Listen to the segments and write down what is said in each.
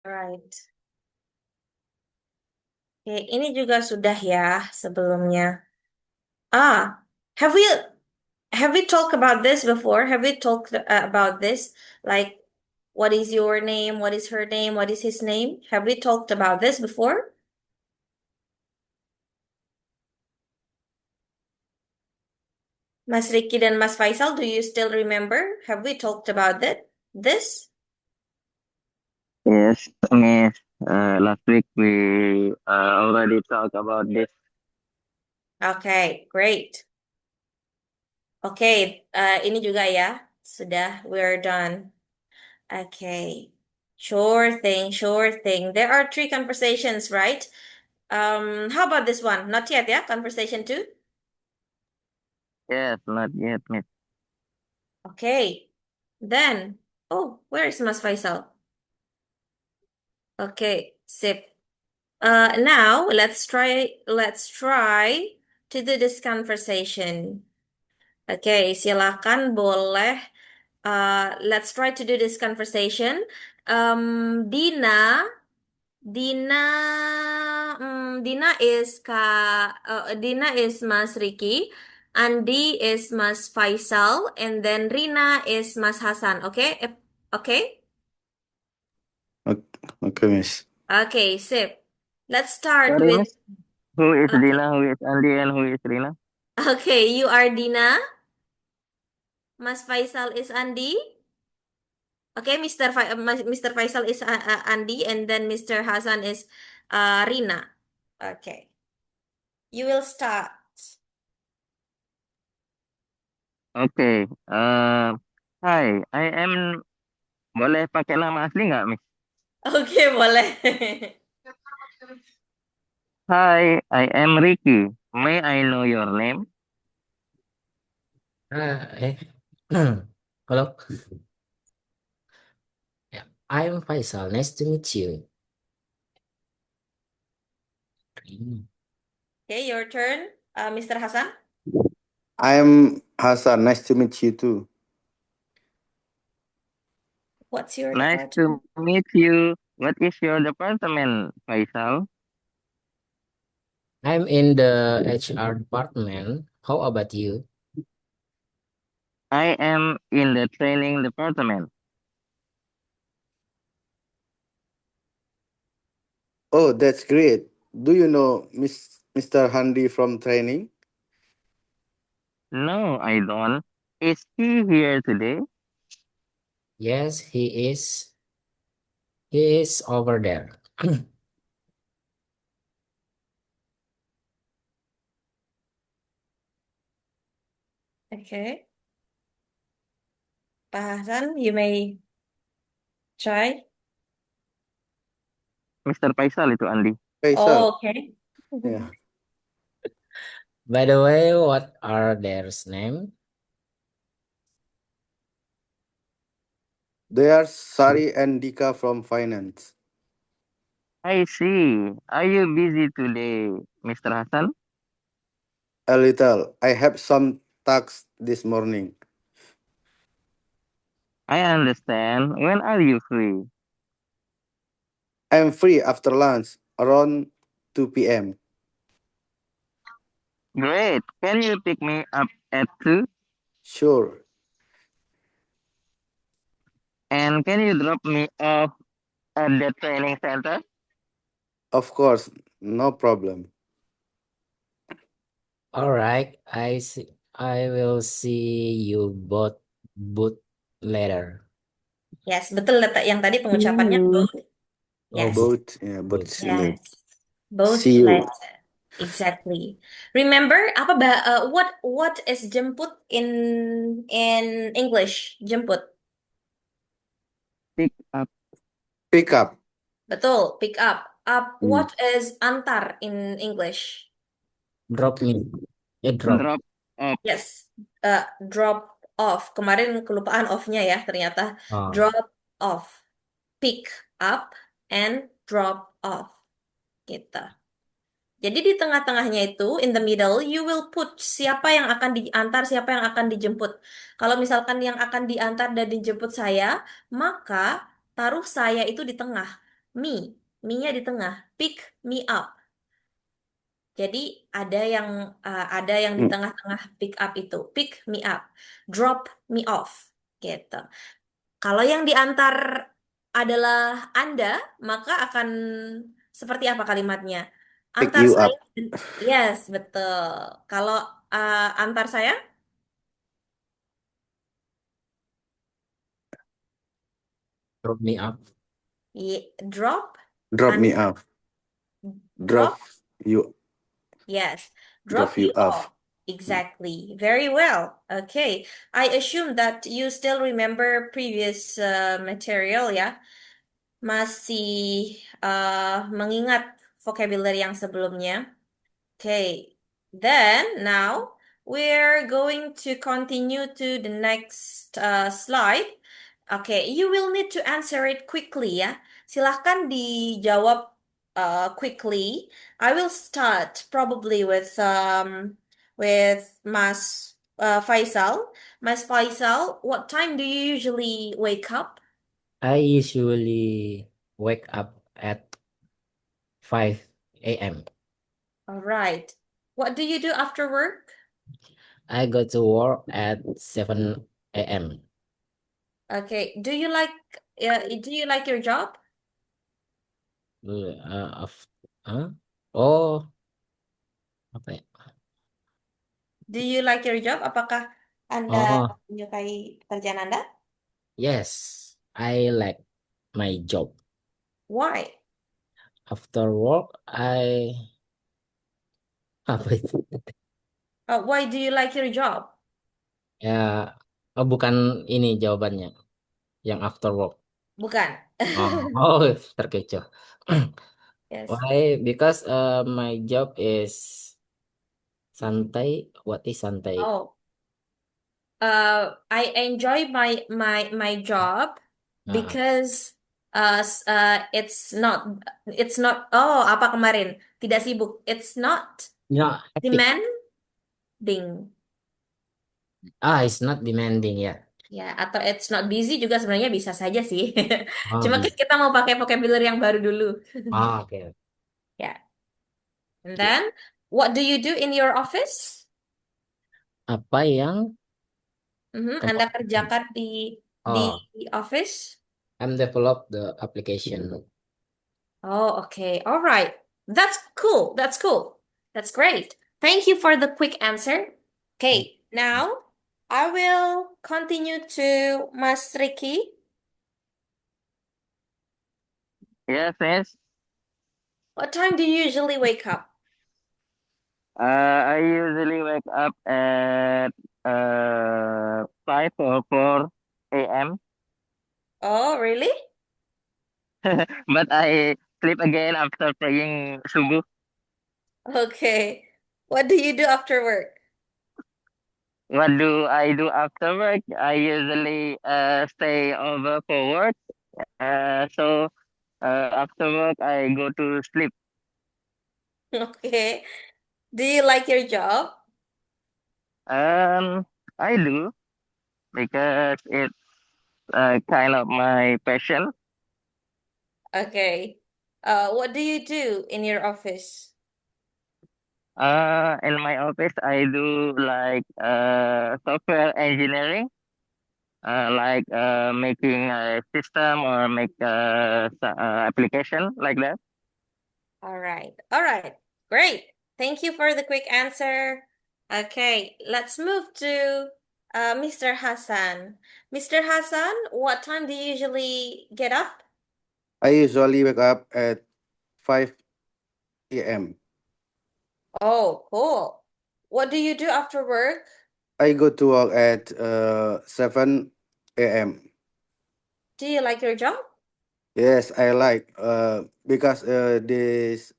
Right. Oke, ini juga sudah ya sebelumnya. Ah, have we have we talked about this before? Have we talked about this? Like, what is your name? What is her name? What is his name? Have we talked about this before? Mas Ricky dan Mas Faisal, do you still remember? Have we talked about that? This? Yes, Miss. Last week we already talked about this. Okay, great. Oke, ini juga ya. Sudah, we're done. Okay. Sure thing, sure thing. There are three conversations, right? How about this one? Not yet, yeah? Conversation two? Yes, not yet, Miss. Okay. Then, oh, where is Mas Faisal? Okay, sip. Now let's try to do this conversation. Okay, silakan boleh. Let's try to do this conversation. Dina, Dina, Dina is Mas Ricky, Andi is Mas Faisal, and then Rina is Mas Hasan. Okay, okay, Okay, Miss. okay, sip. Let's start Sorry, with. Miss. Who is Okay, Dina? Who is Andy? And who is Rina? okay, you are Dina. Mas Faisal is Andi. Okay, Mr. Faisal is Andi, and then Mr. Hasan is Rina. Okay, you will start. Okay. Hi. I am. Boleh pakai nama asli nggak, Miss? Oke, boleh. Hi, I am Ricky. May I know your name? Ah, Hello. Yeah, I'm Faisal. Nice to meet you. Okay, your turn, Mr. Hasan. I'm Hassan. Nice to meet you too. What's your Nice department? to meet you. What is your department, Faisal? I'm in the HR department. How about you? I am in the training department. Oh, that's great. Do you know Mr. Handy from training? No, I don't. Is he here today? Yes, he is. He is over there. Okay, Pak Hasan, you may try. Mr. Faisal itu Andi. Faisal. Oh, okay. Yeah. By the way, what are their names? They are Sari and Dika from finance. I see. Are you busy today, Mr. Hasan? A little. I have some tasks this morning. I understand. When are you free? I'm free after lunch around 2 p.m. Great. Can you pick me up at 2? Sure. And can you drop me off at the training center? Of course. No problem. All right, I see. I will see you both later. Yes, betul yang tadi pengucapannya You. both. Oh, Yes, both. Both. Yeah, both Both. see you. yes, both See you. letter. Exactly. Remember what is jemput in English? Jemput. Pick up. Pick up. Betul, pick up. Hmm. What is antar in English? Drop me. Drop. Drop off. Yes, drop off. Kemarin kelupaan off-nya ya ternyata. Oh, Drop off. Pick up and drop off. Gitu. Jadi di tengah-tengahnya itu, in the middle, you will put siapa yang akan diantar, siapa yang akan dijemput. Kalau misalkan yang akan diantar dan dijemput saya, maka taruh saya itu di tengah. Me. Me-nya di tengah. Pick me up. Jadi ada yang di Hmm. tengah-tengah pick up itu. Pick me up. Drop me off. Gitu. Kalau yang diantar adalah Anda, maka akan seperti apa kalimatnya? Pick Antar you saya. up. Yes, betul. Kalau antar saya, Drop me up. drop, Drop me Anda, up. Drop drop, you. yes, Drop drop you you off. off. Exactly. Very well. Okay. I assume that you still remember previous material ya. Masih mengingat vocabulary yang sebelumnya. Okay, then now we're going to continue to the next slide. Okay, you will need to answer it quickly ya. Silahkan dijawab quickly. I will start probably with Mas Faisal. Mas Faisal, what time do you usually wake up? I usually wake up at 5 a.m. All right. What do you do after work? I go to work at 7 a.m. Okay. Do you like your job? Huh? Oh, apa ya? Do you like your job? Apakah Anda Oh, menyukai pekerjaan Anda? yes. I like my job. Why? After work, apa itu? Why do you like your job? Ya, oh, bukan ini jawabannya. Yang after work. Bukan. Oh, oh, terkecoh. Yes. Why? Because my job is santai. What is santai? Oh, I enjoy my job Uh, because it's not oh apa kemarin tidak sibuk. It's not hectic. demanding. It's not demanding ya. Ya, atau it's not busy juga sebenarnya bisa saja sih. Oh, Cuma kan bisa. kita mau pakai vocabulary yang baru dulu. Oh, oke. Ya. And then, what do you do in your office? Apa yang Anda kemarin? kerjakan di Oh, office? I'm develop the application. Oh, okay. All right. That's cool. That's cool. That's great. Thank you for the quick answer. Okay, now I will continue to Mas Ricky. Yes, yes. What time do you usually wake up? I usually wake up at 5 or 4 a.m. Oh, really? But I sleep again after praying subuh. Okay. What do you do after work? What do I do after work? I usually stay over for work. So after work I go to sleep. Okay. Do you like your job? Um, I do because it's kind of my passion. Okay. What do you do in your office? In my office I do like software engineering, like making a system or make application like that. All right. All right. Great. Thank you for the quick answer. Okay, let's move to Mr. Hassan. Mr. Hassan, what time do you usually get up? I usually wake up at 5 a.m. Oh, cool. What do you do after work? I go to work at 7 a.m. Do you like your job? Yes, I like because this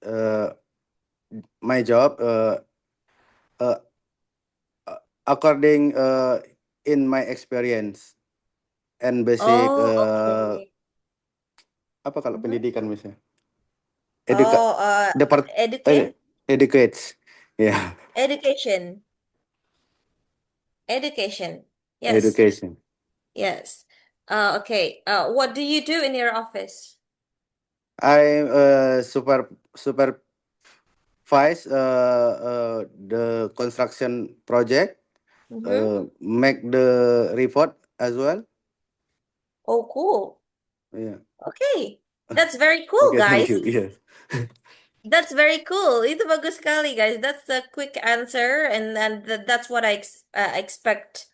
my job uh, according in my experience and basic Oh, okay. apa kalau Mhm. pendidikan misalnya Oh, depart educate, educates yeah education, education. Yes, education. yes. Okay. What do you do in your office? I supervise the construction project, Mhm. make the report as well. Oh, cool. Yeah. Okay, that's very cool, Okay, thank guys. you. Yes. That's very cool. Itu bagus sekali, guys. That's a quick answer, and that's what I expect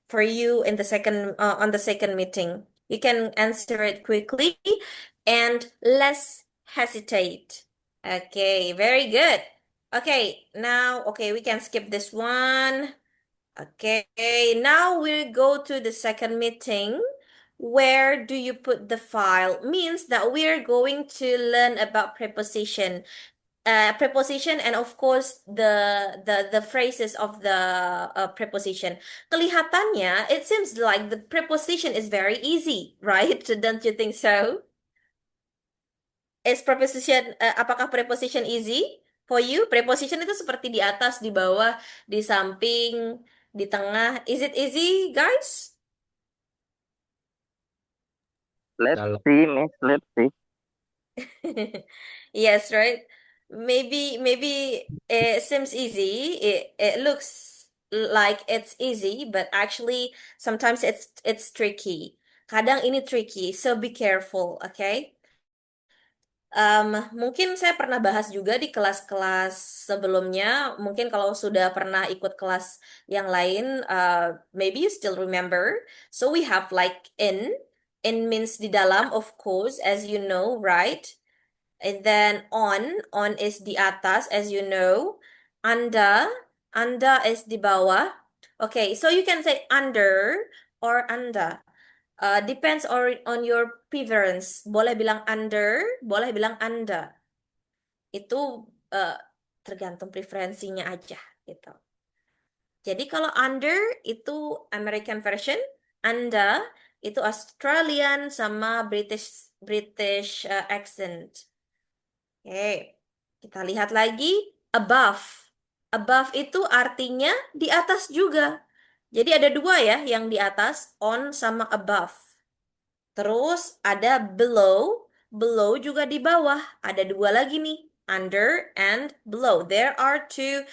for you in the second on the second meeting. You can answer it quickly and less hesitate. Okay, very good. Okay, now we can skip this one. Okay, now we go to the second meeting. Where do you put the file? Means that we are going to learn about preposition. Preposition and of course the phrases of the preposition. Kelihatannya, it seems like the preposition is very easy, right? Don't you think so? Apakah preposition easy for you? Preposition itu seperti di atas, di bawah, di samping, di tengah. Is it easy, guys? Let's Kalau see, Miss. Let's see. Yes, right? Maybe it seems easy. It looks like it's easy, but actually sometimes it's tricky. Kadang ini tricky, so be careful, okay? Mungkin saya pernah bahas juga di kelas-kelas sebelumnya. Mungkin kalau sudah pernah ikut kelas yang lain, maybe you still remember. So we have like in. In means di dalam, of course, as you know, right? And then on is di atas, as you know. Anda is di bawah. Okay, so you can say under or anda. Depends on your preference. Boleh bilang under, boleh bilang anda. Itu tergantung preferensinya aja gitu. Jadi kalau under itu American version, anda itu Australian sama British British accent. Oke, kita lihat lagi above. Above itu artinya di atas juga. Jadi ada dua ya yang di atas, on sama above. Terus ada below, below juga di bawah. Ada dua lagi nih, under and below. There are two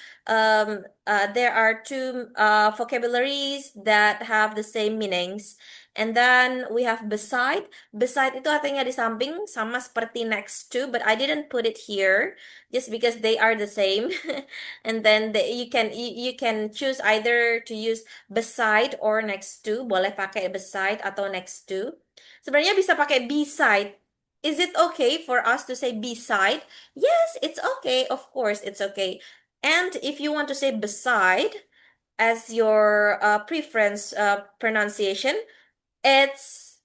vocabularies that have the same meanings. And then we have beside. Beside itu artinya di samping, sama seperti next to, but I didn't put it here just because they are the same. And then you can choose either to use beside or next to. Boleh pakai beside atau next to. Sebenarnya bisa pakai beside. Is it okay for us to say beside? Yes, it's okay. Of course, it's okay. And if you want to say beside as your preference pronunciation, it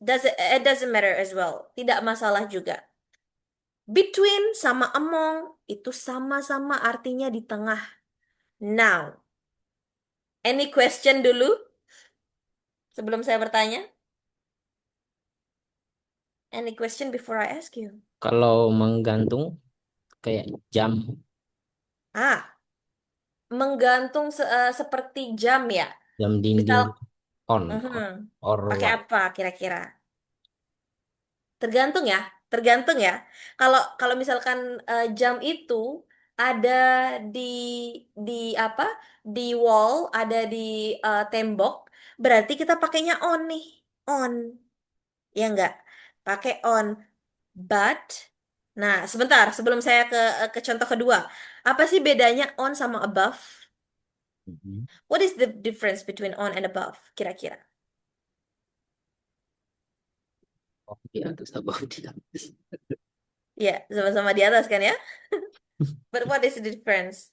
doesn't matter as well. Tidak masalah juga. Between sama among itu sama-sama artinya di tengah. Now, any question dulu sebelum saya bertanya? Any question before I ask you? kalau menggantung kayak jam, Ah, menggantung seperti jam ya. jam Misal, dinding on mhm. or Pakai what? apa kira-kira? Tergantung ya, tergantung ya. Kalau kalau misalkan jam itu ada di di apa? Di wall, ada di tembok, berarti kita pakainya on nih, on. Ya enggak? Pakai on. But, nah sebentar sebelum saya ke contoh kedua, apa sih bedanya on sama above? Mhm. What is the difference between on and above? Kira-kira. Oh, di atas apa di atas? Ya, sama-sama di atas kan ya? But what is the difference?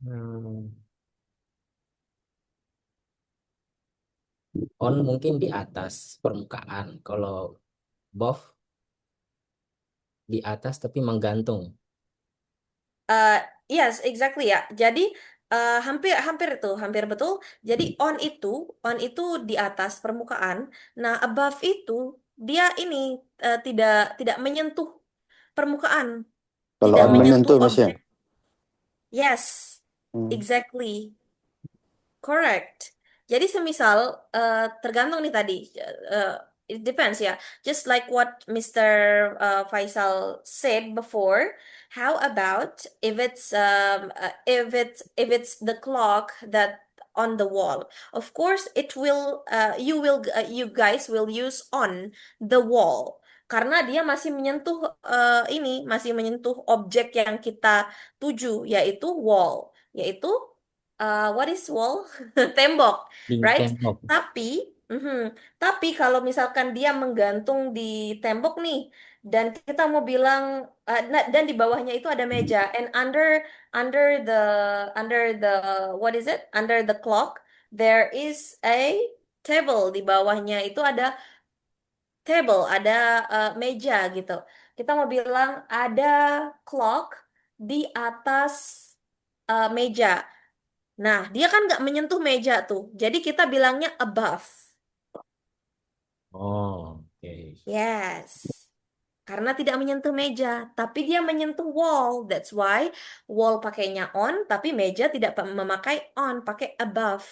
Hmm, On mungkin di atas permukaan, kalau above di atas tapi menggantung. Uh, yes, exactly ya. Jadi hampir hampir itu, hampir betul. Jadi on itu di atas permukaan. Nah, above itu dia ini tidak tidak menyentuh permukaan, Kalau tidak on menyentuh menyentuh, Mas ya. objek. Yes, Hmm. exactly. Correct. Jadi semisal tergantung nih tadi. it depends, yeah. Just like what Mr. Faisal said before. How about if it's the clock that on the wall? Of course, you guys will use on the wall karena dia masih menyentuh masih menyentuh objek yang kita tuju, yaitu wall, yaitu what is wall? Tembok, right? Tembok. Tapi, tapi kalau misalkan dia menggantung di tembok nih, dan kita mau bilang, dan di bawahnya itu ada meja, and under the under the what is it? Under the clock, there is a table. Di bawahnya itu ada table, ada meja gitu. Kita mau bilang ada clock di atas meja. Nah, dia kan nggak menyentuh meja tuh. Jadi kita bilangnya above. Oh, oke. Yes. Karena tidak menyentuh meja, tapi dia menyentuh wall. That's why wall pakainya on, tapi meja tidak memakai on, pakai above.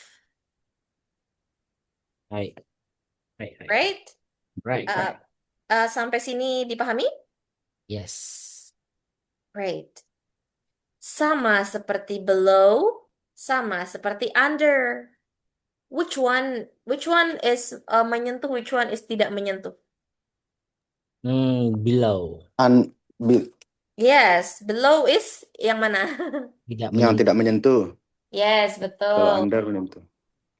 Hai, hai, hai. Right? Right, Uh, right. Sampai sini dipahami? Yes. Great. Sama seperti below, sama seperti under. Which one is menyentuh, which one is tidak menyentuh? Below. Yes, below is yang mana? Tidak Yang menyentuh. tidak menyentuh. Yes, Kalau betul. under menyentuh.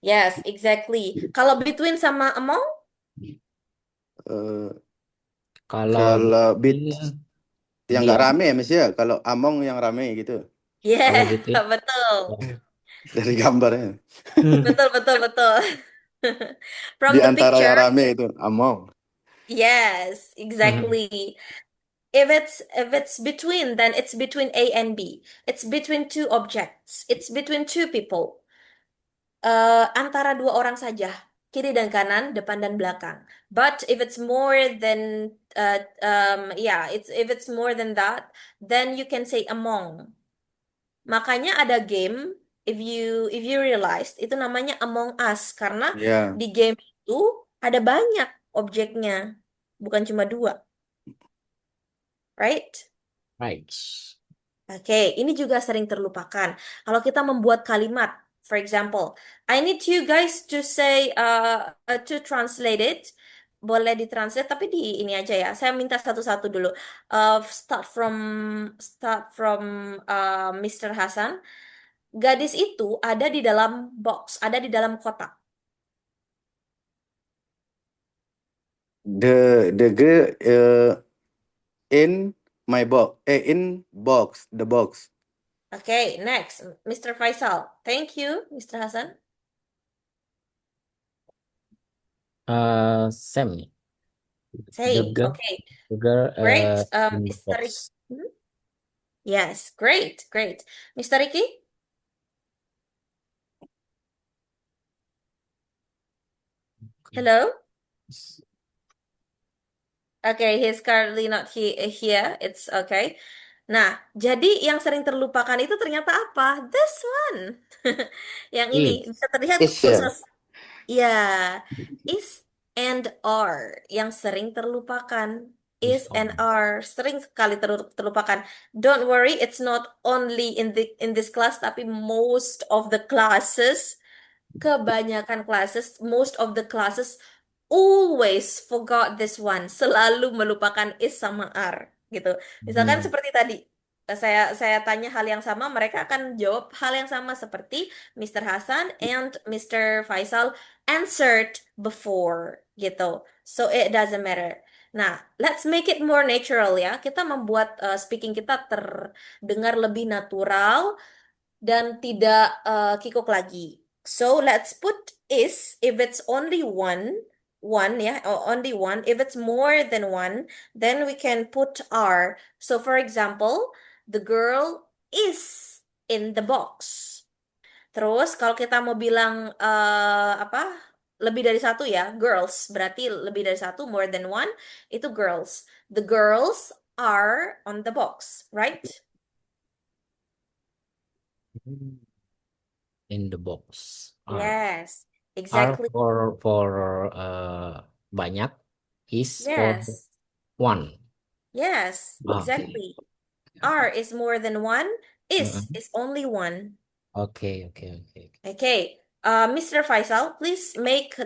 Yes, exactly. Kalau between sama among? Eh, Kalau kalau between yang dia, nggak rame ya, Miss ya. Kalau among yang rame gitu kalau Yeah, between, betul. dari gambarnya. Betul, betul, betul. Di From the antara yang picture, rame itu among. yes, exactly. If it's between, then it's between A and B. It's between two objects. It's between two people. Antara dua orang saja, kiri dan kanan, depan dan belakang. But if it's more than yeah, if it's more than that, then you can say among. Makanya ada game, if you realized, itu namanya Among Us karena Ya, di game itu ada banyak objeknya, bukan cuma dua, right? right. Oke, ini juga sering terlupakan. Kalau kita membuat kalimat, for example, I need you guys to say to translate it. Boleh ditranslate, tapi di ini aja ya. Saya minta satu-satu dulu. Start from Mr. Hasan. Gadis itu ada di dalam box, ada di dalam kotak. the girl in my box. In box, the box. Oke, next, Mr. Faisal. Thank you, Mr. Hasan. Same nih. The Say, girl, okay, the girl great. in the Mr. box. Yes, great, great. Mr. Ricky? Hello? Okay, he's currently not here. It's okay. Nah, jadi yang sering terlupakan itu ternyata apa? This one. Yang ini Is. bisa terlihat Is ya. khusus. Ya, is and are yang sering terlupakan. Is and are sering sekali terlupakan. Don't worry, it's not only in this class, tapi most of the classes, kebanyakan classes, most of the classes always forgot this one. Selalu melupakan is sama are gitu. Misalkan seperti tadi, saya tanya hal yang sama, mereka akan jawab hal yang sama seperti Mr. Hasan and Mr. Faisal answered before gitu. So it doesn't matter. Nah, let's make it more natural ya. Kita membuat speaking kita terdengar lebih natural dan tidak kikuk lagi. So let's put is if it's only one ya, or only one. If it's more than one, then we can put are. So for example, the girl is in the box. Terus kalau kita mau bilang apa? Lebih dari satu ya, girls. Berarti lebih dari satu, more than one, itu girls. The girls are on the box, right? In the box. Yes, Are exactly. for banyak. is for Yes. one. Yes, Okay. exactly. R is more than one. Is Mm-mm. is only one. Okay. Okay. Mr. Faisal, please make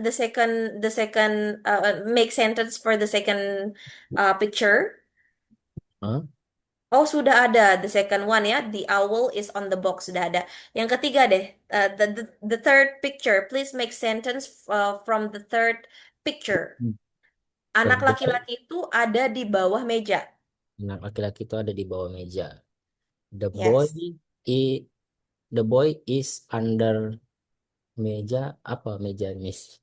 make sentence for the second picture. Huh? Oh, sudah ada the second one ya. The owl is on the box, sudah ada. Yang ketiga deh, the third picture. Please make sentence from the third picture. The Anak boy, laki-laki itu ada di bawah meja. anak laki-laki itu ada di bawah meja. The boy Yes. i the boy is under meja. Apa meja, Miss?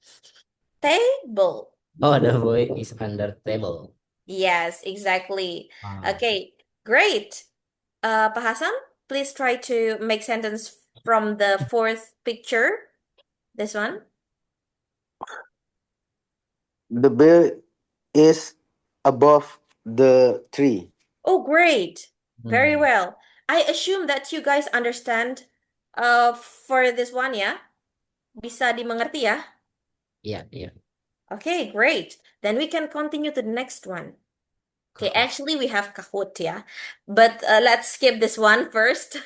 Table. Oh, the boy is under table. Yes, exactly. Ah, Okay, great. Pak Hasan, please try to make sentence from the fourth picture. This one. The bear is above the tree. Oh, great. Very hmm. well. I assume that you guys understand for this one ya. Bisa dimengerti ya? Iya. Okay, great. Then we can continue to the next one. Okay, Kahut. actually we have Kahoot ya. But let's skip this one first.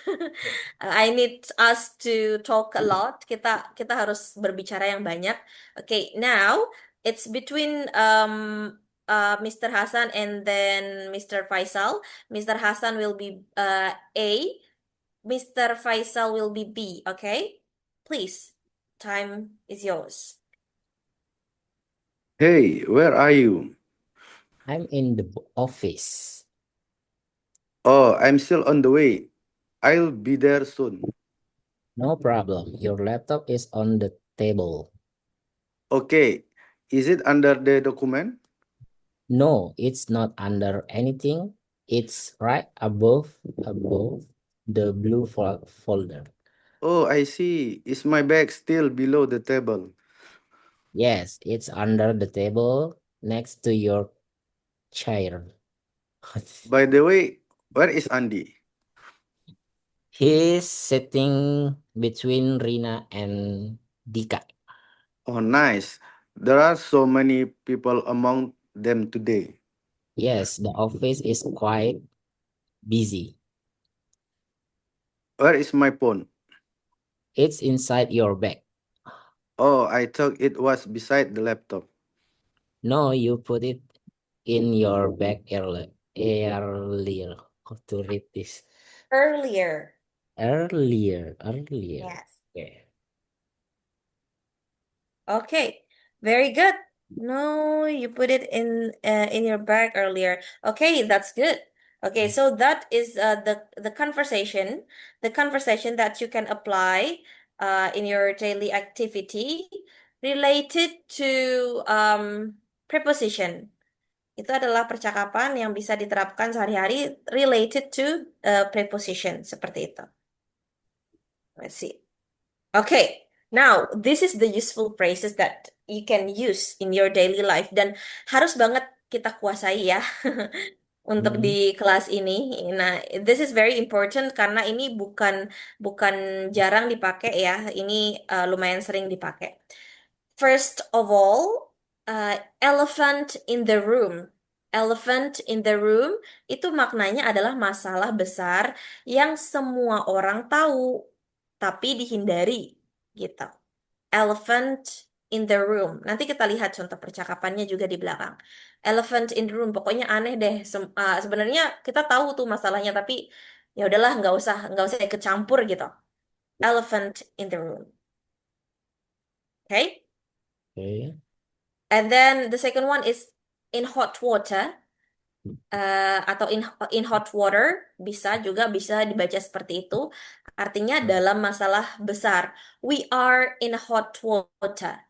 I need us to talk a lot. Kita harus berbicara yang banyak. Okay, now it's between Mr. Hasan and then Mr. Faisal. Mr. Hasan will be A, Mr. Faisal will be B, okay? Please, time is yours. Hey, where are you? I'm in the office. Oh, I'm still on the way. I'll be there soon. No problem. Your laptop is on the table. Okay. Is it under the document? No, it's not under anything. It's right above the blue folder. Oh, I see. Is my bag still below the table? Yes, it's under the table next to your chair. By the way, where is Andy? He's sitting between Rina and Dika. Oh, nice. There are so many people among them today. Yes, the office is quite busy. Where is my phone? It's inside your bag. Oh, I thought it was beside the laptop. No, you put it in your bag earlier. How to read this? Earlier. Earlier. Yes. Okay. Okay, very good. No, you put it in your bag earlier. Okay, that's good. Okay, so that is the conversation that you can apply in your daily activity related to preposition. Itu adalah percakapan yang bisa diterapkan sehari-hari related to preposition seperti itu. Let's see. Okay, now this is the useful phrases that you can use in your daily life dan harus banget kita kuasai ya untuk Hmm. di kelas ini. Nah, this is very important karena ini bukan bukan jarang dipakai ya. Ini lumayan sering dipakai. First of all, elephant in the room. Elephant in the room itu maknanya adalah masalah besar yang semua orang tahu tapi dihindari gitu. Elephant in the room. Nanti kita lihat contoh percakapannya juga di belakang. Elephant in the room, pokoknya aneh deh. Sebenarnya kita tahu tuh masalahnya, tapi ya udahlah nggak usah ikut campur gitu. Elephant in the room. Okay? Okay. And then the second one is in hot water. Atau in hot water bisa dibaca seperti itu. Artinya dalam masalah besar. We are in hot water.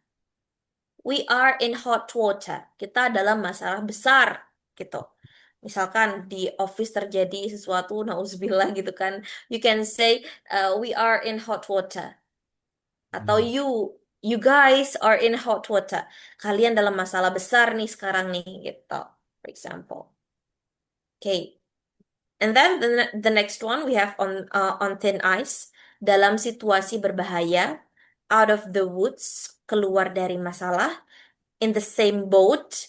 We are in hot water. Kita dalam masalah besar gitu. Misalkan di office terjadi sesuatu, nauzubillah gitu kan. You can say we are in hot water. Atau you guys are in hot water. Kalian dalam masalah besar nih sekarang nih gitu. For example. Okay. And then the next one we have on thin ice, dalam situasi berbahaya, out of the woods, keluar dari masalah, in the same boat,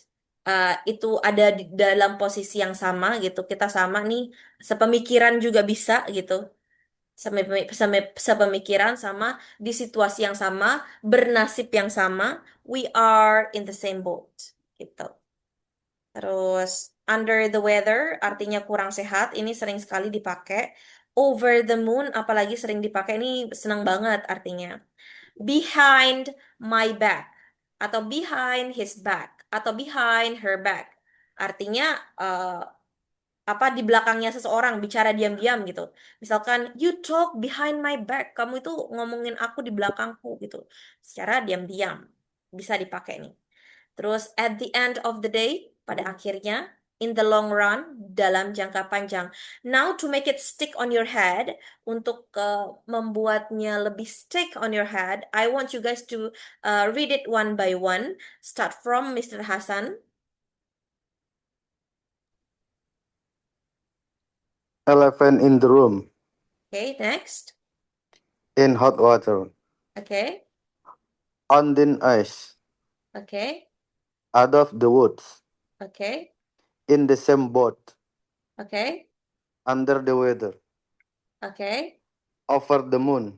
itu ada di dalam posisi yang sama gitu. Kita sama nih, sepemikiran juga bisa gitu. Sepemikiran sama di situasi yang sama, bernasib yang sama, we are in the same boat gitu. Terus under the weather artinya kurang sehat, ini sering sekali dipakai. Over the moon apalagi sering dipakai, ini senang banget artinya. Behind my back atau behind his back atau behind her back. Artinya eh, apa di belakangnya seseorang bicara diam-diam gitu. Misalkan you talk behind my back, kamu itu ngomongin aku di belakangku gitu. Secara diam-diam bisa dipakai nih. Terus at the end of the day, pada akhirnya, in the long run, dalam jangka panjang. Now to make it stick on your head, untuk membuatnya lebih stick on your head, I want you guys to read it one by one. Start from Mr. Hasan. Elephant in the room. Okay, next. In hot water. Okay, On thin ice. okay, Out of the woods. okay, In the same boat. okay, Under the weather. okay, Over the moon.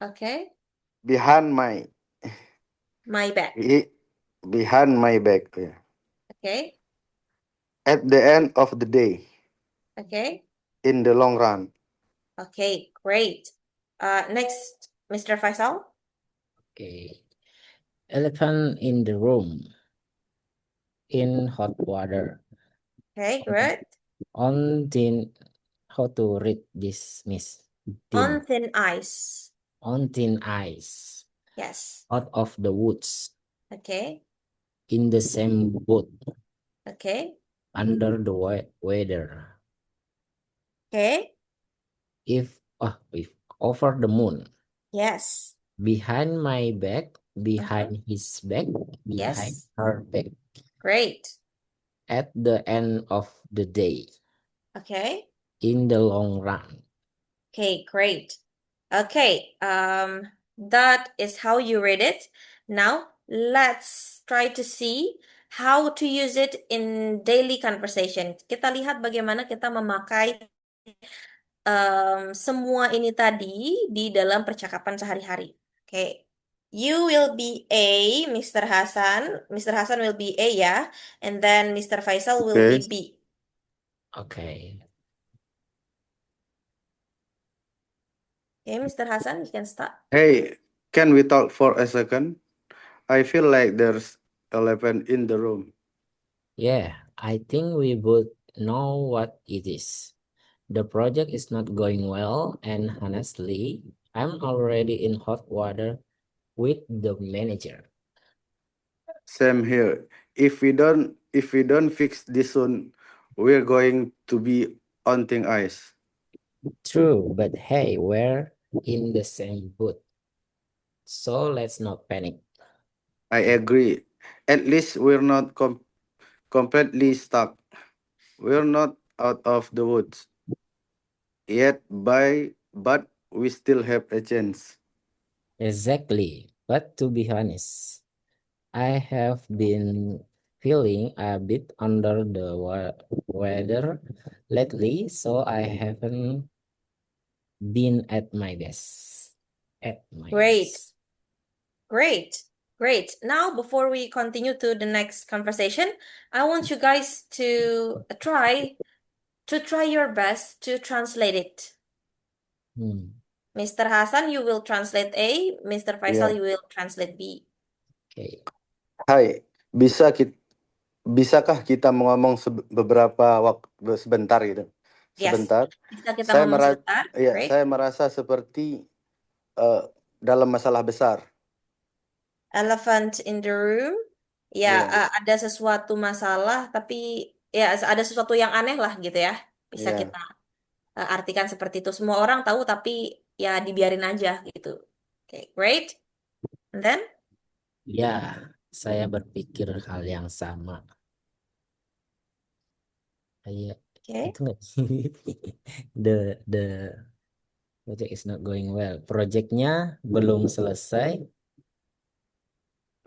okay. Behind my My back. behind my back. Yeah. Okay, At the end of the day. okay, In the long run. okay, great. Next, Mr. Faisal. Okay. Elephant in the room. In hot water. Okay, good. On thin. How to read this, Miss? On Thin. thin ice. On thin ice. Yes. Out of the woods. Okay, In the same boat. okay, Under the weather. okay. If over the moon. Yes, Behind my back. Behind his back. Behind yes. her back. Great. At the end of the day. Okay, In the long run. okay, great. Okay, that is how you read it. Now, let's try to see how to use it in daily conversation. Kita lihat bagaimana kita memakai semua ini tadi di dalam percakapan sehari-hari. Oke. You will be A, Mr. Hasan. Mr. Hasan will be A ya. And then Mr. Faisal will be Okay. B. Okay. Okay, Mr. Hasan, you can start. Hey, can we talk for a second? I feel like there's elephant in the room. Yeah, I think we both know what it is. The project is not going well, and honestly, I'm already in hot water with the manager. Same here. If we don't fix this soon, we're going to be on thin ice. True, but hey, we're in the same boat. So let's not panic. I agree. At least we're not completely stuck. We're not out of the woods yet, but we still have a chance. Exactly. But to be honest, I have been feeling a bit under the weather lately, so I haven't been at my best. At my Great. best. Great. Great. Now, before we continue to the next conversation, I want you guys to try your best to translate it. Mr. Hasan, you will translate A. Mr. Faisal, Yeah. you will translate B. Okay. Hai, bisakah kita ngomong beberapa waktu sebentar gitu? Yes. Sebentar. Bisa kita Saya ngomong sebentar. ya, Great. saya merasa seperti dalam masalah besar. Elephant in the room. Ya, Iya. ada sesuatu masalah, tapi ya ada sesuatu yang aneh lah gitu ya. Bisa Iya. kita artikan seperti itu. Semua orang tahu, tapi ya dibiarin aja gitu. Okay, great. And then? Ya, saya berpikir hal yang sama. Kayak Okay. itu nggak sih? The project is not going well. Projectnya belum selesai.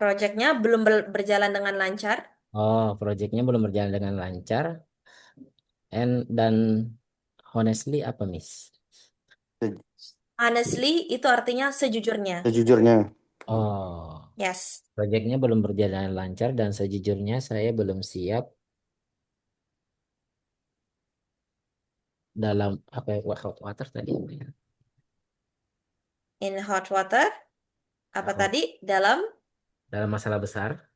Projectnya belum berjalan dengan lancar. Oh, proyeknya belum berjalan dengan lancar. Dan honestly apa, Miss? Se- Honestly itu artinya sejujurnya. Sejujurnya. Oh, Yes. proyeknya belum berjalan lancar dan sejujurnya saya belum siap dalam apa ya, hot water tadi apa ya? In hot water. Apa Hot- tadi? Dalam? dalam masalah besar.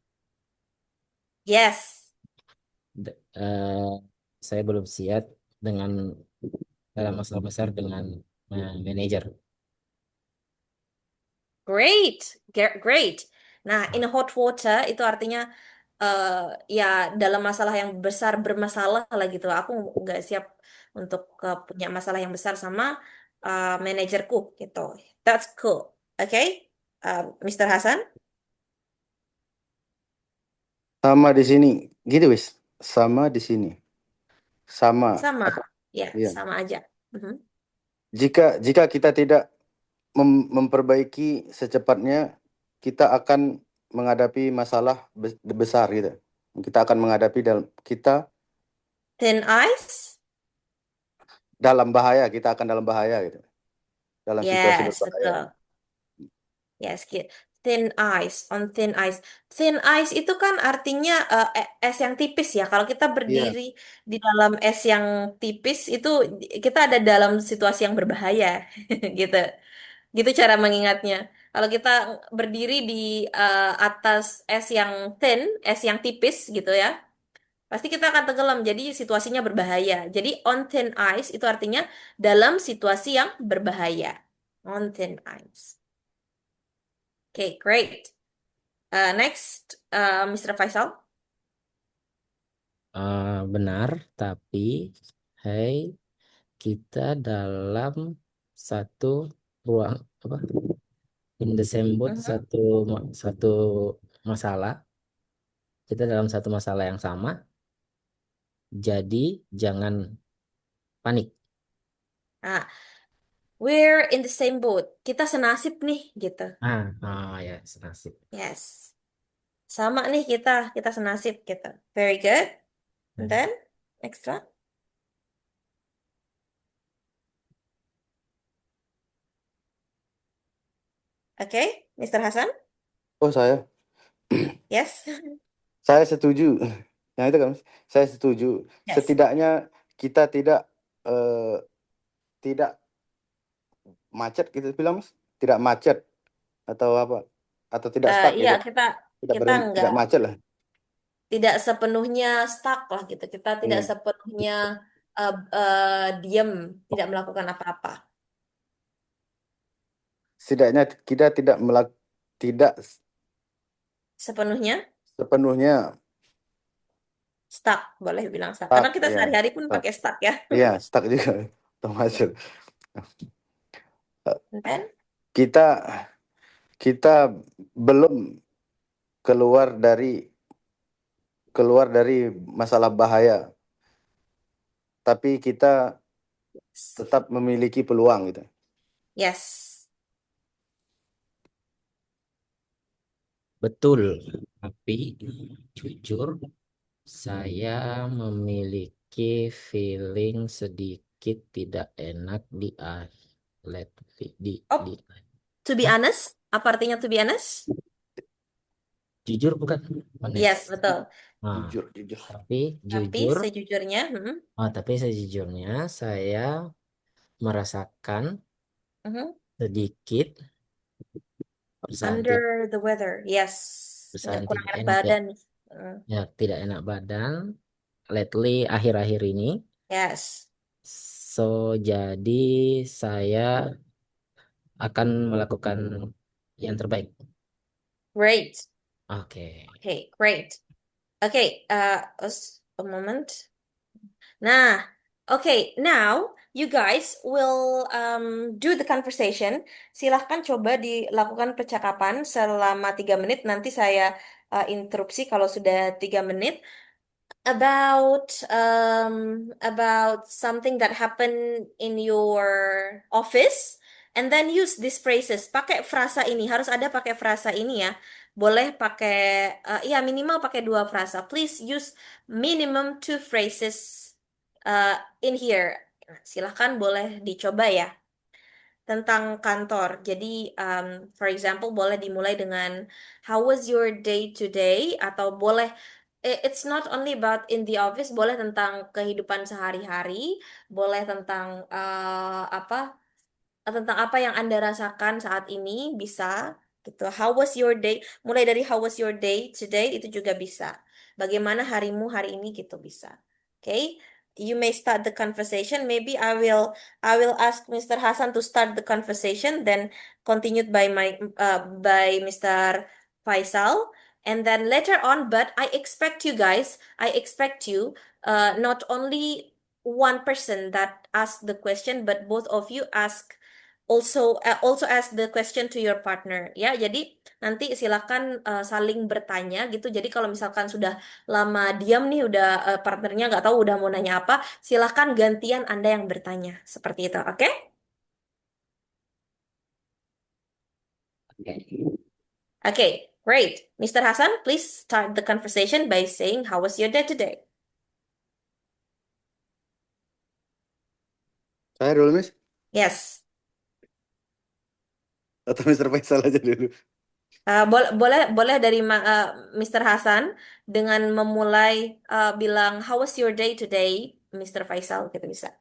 Yes. Saya belum siap dengan dalam masalah besar dengan manajer. Great. Great. Nah, in hot water itu artinya eh ya dalam masalah yang besar bermasalah lah gitu. Aku nggak siap untuk punya masalah yang besar sama manajerku gitu. That's cool. Okay, Mr. Hasan? Sama di sini. Gitu, wis. Sama di sini. Sama. Sama. Atau, Ya, iya. sama aja. Mhm. Jika kita tidak memperbaiki secepatnya, kita akan menghadapi masalah besar gitu. Kita akan menghadapi kita Thin ice? dalam bahaya, kita akan dalam bahaya gitu. Dalam situasi Yes, berbahaya. betul. Yes, thin ice, on thin ice. Thin ice itu kan artinya es yang tipis ya. Kalau kita Iya. berdiri di dalam es yang tipis itu kita ada dalam situasi yang berbahaya, gitu. Gitu cara mengingatnya. Kalau kita berdiri di atas es yang thin, es yang tipis gitu ya, pasti kita akan tenggelam. Jadi situasinya berbahaya. Jadi on thin ice itu artinya dalam situasi yang berbahaya. On thin ice. Okay, great. Next, Mr. Faisal. Benar, tapi hey, kita dalam satu ruang apa? In the same boat, Mhm. satu masalah. Kita dalam satu masalah yang sama. Jadi jangan panik. Ah, we're in the same boat. Kita senasib nih, gitu. Ya, senasib. Yes. Sama nih kita senasib gitu. Very good. And Hmm. then, next one. Okay, Mr. Hasan. Oh, saya Yes. saya setuju. Yang itu kan, Mas. Saya setuju. Yes. Setidaknya kita eh, tidak macet gitu bilang, Mas. Tidak macet atau apa? Atau tidak stuck Iya, gitu. kita Tidak kita nggak tidak macet lah. tidak sepenuhnya stuck lah gitu. Kita tidak Iya. sepenuhnya diam, tidak melakukan apa-apa. Setidaknya kita tidak Sepenuhnya sepenuhnya stuck, boleh bilang stuck. stuck Karena kita ya. sehari-hari pun Stuck. pakai stuck ya. Iya, stuck juga. Atau macet. And then, Kita kita belum keluar dari masalah bahaya, tapi kita tetap memiliki peluang gitu. yes. Betul, tapi jujur saya memiliki feeling sedikit tidak enak let Oh, di to be Hah? honest, apa artinya to be honest? Jujur bukan Yes, honest. betul. Nah, Jujur, jujur. tapi Tapi jujur, sejujurnya, tapi sejujurnya saya merasakan mhm, sedikit perasaan tidak under the weather. Yes, nggak perasaan kurang tidak enak enak ya. badan. Mm, Ya, tidak enak badan lately akhir-akhir ini. yes, So, jadi saya akan melakukan yang terbaik. great. Oke. Okay, great. Okay, a moment. Nah, okay, now you guys will do the conversation. Silahkan coba dilakukan percakapan selama 3 menit. Nanti saya interupsi kalau sudah 3 menit. About something that happened in your office, and then use these phrases. Pakai frasa ini, harus ada pakai frasa ini ya. boleh pakai ya minimal pakai 2 frasa. Please use minimum 2 phrases in here. Silahkan boleh dicoba ya tentang kantor. Jadi, for example, boleh dimulai dengan How was your day today? Atau boleh, it's not only about in the office, boleh tentang kehidupan sehari-hari, boleh tentang tentang apa yang Anda rasakan saat ini bisa gitu. How was your day? Mulai dari how was your day today itu juga bisa. Bagaimana harimu hari ini gitu bisa. Okay? You may start the conversation. Maybe I will ask Mr. Hasan to start the conversation, then continued by Mr. Faisal, and then later on. But I expect you, not only one person that ask the question, but both of you also ask the question to your partner ya. Jadi nanti silakan saling bertanya gitu. Jadi kalau misalkan sudah lama diam nih udah partnernya nggak tahu udah mau nanya apa, silakan gantian Anda yang bertanya seperti itu. Oke? Okay. Oke, great. Mr. Hasan, please start the conversation by saying how was your day today? Saya dulu, Miss. Yes. Atau Mr. Faisal aja dulu. Boleh dari Mr. Hasan dengan memulai bilang how was your day today, Mr. Faisal gitu bisa.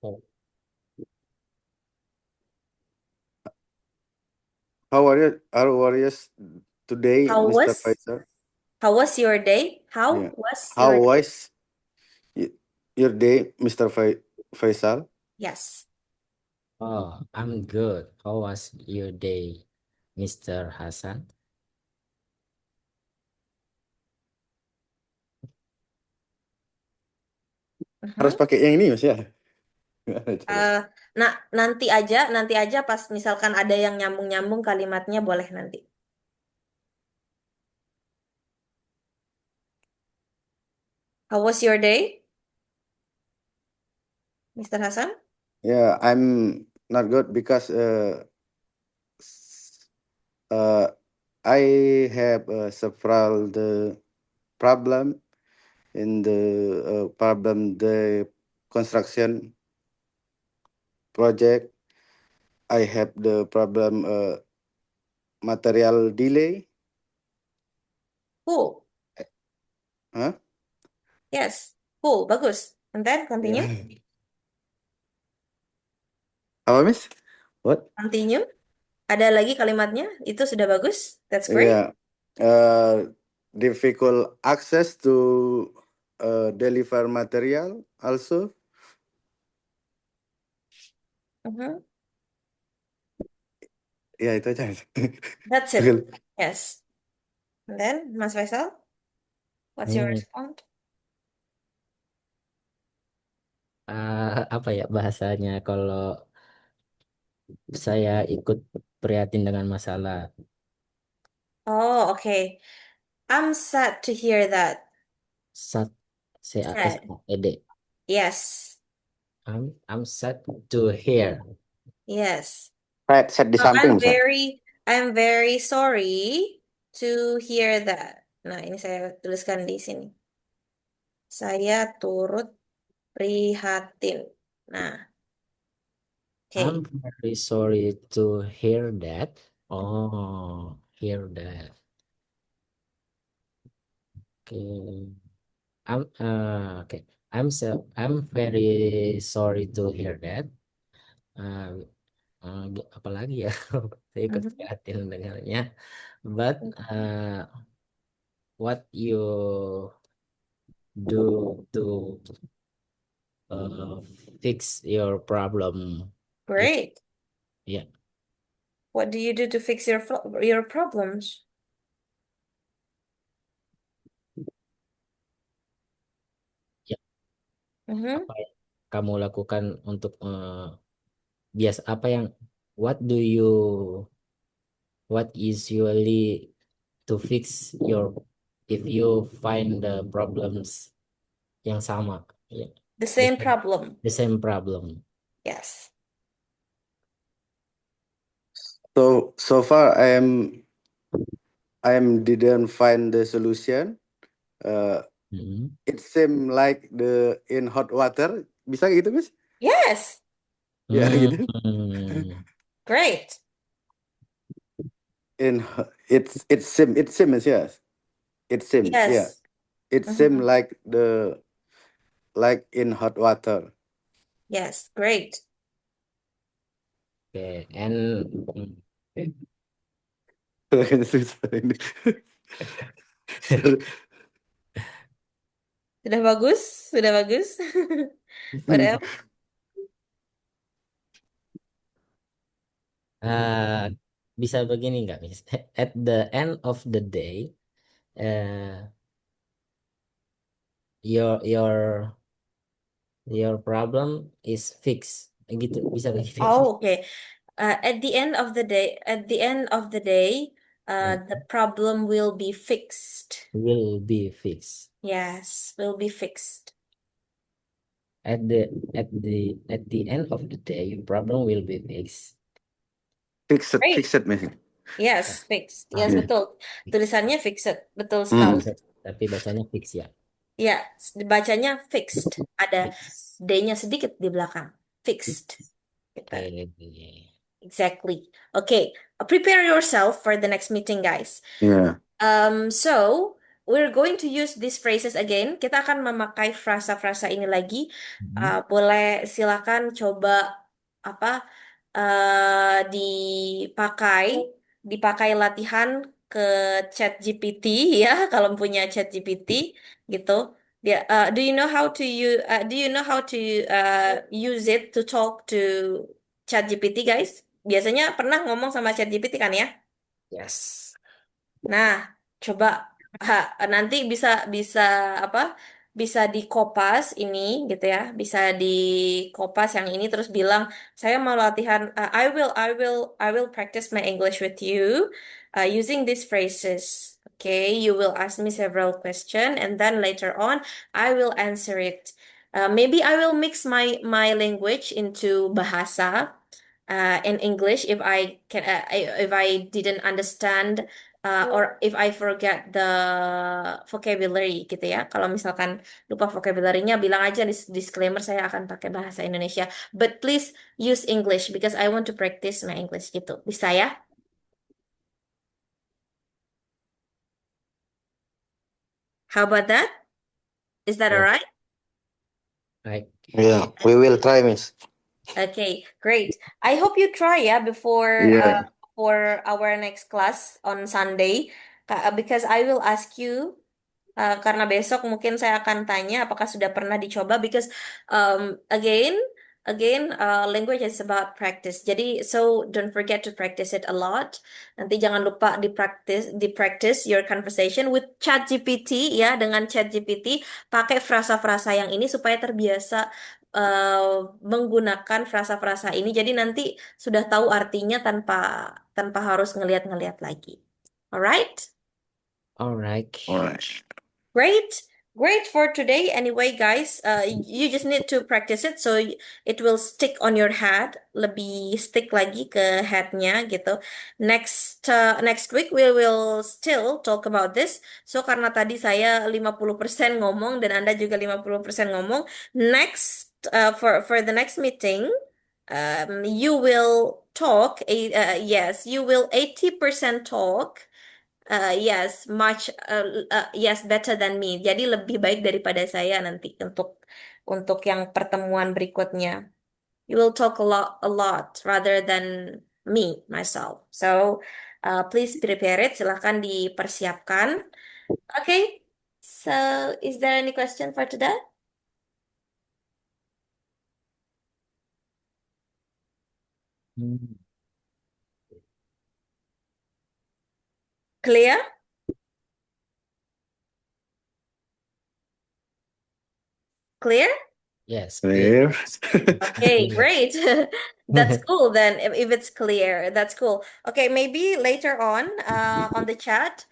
Oh, How are you today, How Mr. was Faisal? how was your day? How Yeah. was How your day? was your day, Mr. Faisal? Yes. oh, I'm good. How was your day, Mr. Hasan? Harus Mhm. pakai yang ini, Mas, ya? Gimana coba? Eh, nah, nanti aja pas misalkan ada yang nyambung-nyambung kalimatnya boleh nanti. How was your day, Mr. Hasan? Yeah, I'm not good because uh, I have several the problem in the construction project. I have the problem material delay. Cool. Huh? Yes. Cool. Bagus. And then Yeah. continue. Apa, Miss? What? Continue. Ada lagi kalimatnya? Itu sudah bagus. That's great. Yeah. Difficult access to deliver material also. Mhm. Ya, itu aja. That's it. Betul. Yes. And then, Mas Faisal, what's your Hmm, response? apa ya bahasanya kalau saya ikut prihatin dengan masalah Oh, okay. I'm sad to hear that. SAT, Sad. SAED. Yes. I'm sad to hear. Yes. Right, set di Oh, samping, Mas. I'm very sorry to hear that. Nah, ini saya tuliskan di sini. Saya turut prihatin. Nah, I'm oke. very sorry to hear that. Oh, hear that. Okay. Okay. I'm very sorry to hear that. Uh, Apalagi ya, saya ikut Mhm. prihatin dengarnya. But what you do to uh, fix your problem? If Great. yeah, What do you do to fix your problems? ya Mhm. apa yang kamu lakukan untuk bias apa yang what do you what usually to fix your if you find the problems yang sama ya The the same same, problem. the same problem. Yes. So far I am I didn't find the solution. Mm-mm. It seemed like the in hot water. Bisa gitu, Miss? Yes, Ya, gitu. Mm. great. It seems, yes. It seems, yeah. Yes. It seemed Mhm. like in hot water. Yes, great. Okay, and Susah ini. Sudah bagus, sudah bagus. What else? bisa begini nggak, Miss? At the end of the day, uh, your problem is fixed. Gitu, bisa begitu. Oh, okay. At the end of the day, the problem will be fixed. Will be fixed. Yes, will be fixed. At the end of the day, your problem will be fixed. Great. Fixed, Miss. Yes, fixed. Yes, Iya. betul. Tulisannya fixed. Betul sekali. Tapi bacanya fix ya. Ya, bacanya fixed. Ada Fix. D-nya sedikit di belakang. Fixed. Gitu. Okay. Exactly. Okay, prepare yourself for the next meeting, guys. Yeah. So we're going to use these phrases again. Kita akan memakai frasa-frasa ini lagi. Boleh silakan coba apa dipakai latihan ke chat GPT ya, kalau punya chat GPT gitu. Dia, do you know how to use it to talk to chat GPT, guys? Biasanya pernah ngomong sama chat GPT kan ya? Yes. Nah, coba nanti bisa bisa apa? Bisa dikopas ini gitu ya. Bisa dikopas yang ini terus bilang, "Saya mau latihan I will practice my English with you using these phrases." Okay, you will ask me several questions and then later on I will answer it. Maybe I will mix my language into bahasa in English if I didn't understand or if I forget the vocabulary gitu ya. Kalau misalkan lupa vocabulary-nya, bilang aja di disclaimer saya akan pakai bahasa Indonesia. But please use English because I want to practice my English gitu. Bisa ya? How about that? Is that Yes. alright? Right. Yeah, we will try, Miss. Okay, great. I hope you try ya Yeah. for our next class on Sunday. Because I will ask you karena besok mungkin saya akan tanya apakah sudah pernah dicoba because again language is about practice. Jadi so don't forget to practice it a lot. Nanti jangan lupa di practice your conversation with ChatGPT ya, dengan ChatGPT pakai frasa-frasa yang ini supaya terbiasa menggunakan frasa-frasa ini. Jadi nanti sudah tahu artinya tanpa tanpa harus ngeliat-ngeliat lagi. Alright? Alright. Alright. Great, great for today. Anyway, guys, you just need to practice it so it will stick on your head, lebih stick lagi ke headnya gitu. Next week we will still talk about this. So karena tadi saya 50% ngomong dan Anda juga 50% ngomong, for the next meeting, you will talk. Yes, you will 80% talk. Yes, yes, better than me. Jadi lebih baik daripada saya nanti untuk yang pertemuan berikutnya. You will talk a lot rather than me myself. So please prepare it. Silahkan dipersiapkan. Okay. So is there any question for today? Hmm. Clear? Clear? Yes. Clear. Okay, Clear. great. That's cool then if it's clear. That's cool. Okay, maybe later on the chat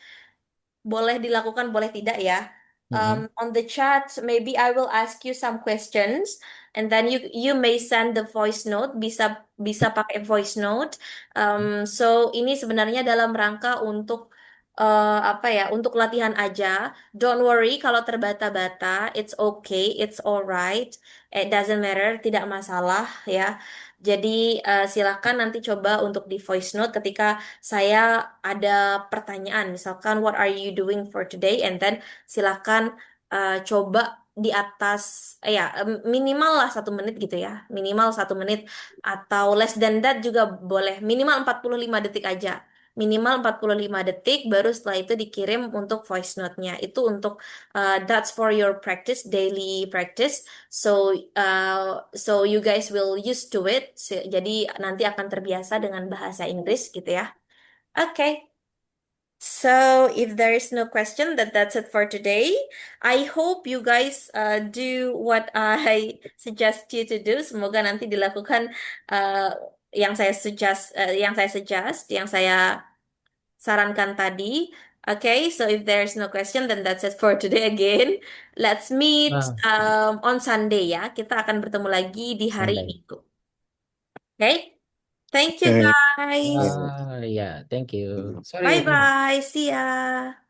boleh dilakukan, boleh tidak ya. On the chat, maybe I will ask you some questions, and then you may send the voice note. Bisa pakai voice note. So ini sebenarnya dalam rangka untuk apa ya, untuk latihan aja. Don't worry kalau terbata-bata, it's okay, it's alright, it doesn't matter, tidak masalah ya. Jadi silakan nanti coba untuk di voice note ketika saya ada pertanyaan, misalkan what are you doing for today, and then silakan coba di atas ya minimal lah 1 menit gitu ya, minimal 1 menit atau less than that juga boleh, minimal 45 detik aja, minimal 45 detik, baru setelah itu dikirim untuk voice note-nya. Itu untuk that's for your practice, daily practice. So so you guys will used to it. Jadi nanti akan terbiasa dengan bahasa Inggris gitu ya. Oke. So if there is no question, that's it for today. I hope you guys do what I suggest you to do. Semoga nanti dilakukan uh, yang saya sarankan tadi. Okay, so if there's no question, then that's it for today again. Let's meet Ah, on Sunday ya. Kita akan bertemu lagi di hari Sunday. Minggu. Okay, thank you Okay. guys. Yeah, thank you. Sorry. Bye bye. See ya.